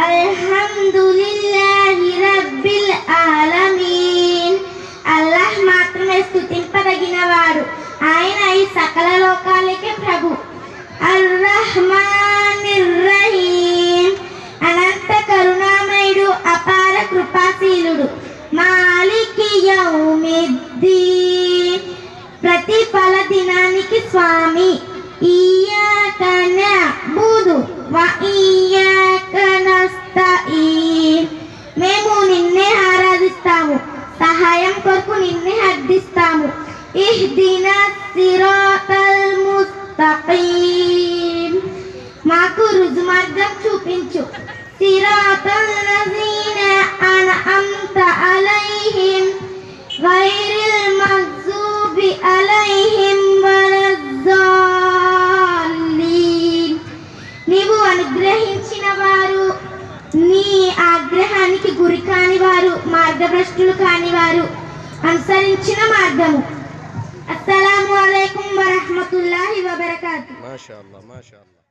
అల్హమ్దులిల్లాహి రబ్బిల్ ఆలమీన్. అల్లాహ్ మాత్రమే స్తుతింపదగినవాడు, ఆయన ఈ సకల లోకాలకే ప్రభు. అర్రహ్మానిర్ రహీం, అనంత కరుణామయుడు, అపార కృపాశీలుడు. మాలికి యౌమిద్దీన్, ప్రతిఫల దినానికి స్వామి. ఇయ్యాక నఅబుదు వ ఇయ్యాక నస్తఈన్, మేము నిన్నే ఆరాధిస్తాము, సహాయం కొరకు నిన్నే అర్థిస్తాము. ఇహ్దినా సిరాతల్ ముస్తఖీమ్, మాకు రుజుమార్గం చూపించు. సిరాతల్ లజీన అన్అమ్త అలైహిం గైరిల్ మగ్జూబి అలైహిం వలద్దాలీన్, నీవు అనుగ్రహించిన వారు, నీ ఆగ్రహానికి గురి కాని వారు, మార్గభ్రష్టులు కాని వారు అనుసరించిన మార్గము. అస్సలాము అలైకుం వరహ్మతుల్లాహి వబరకాతుహు. మాషాఅల్లాహ్ మాషాఅల్లాహ్.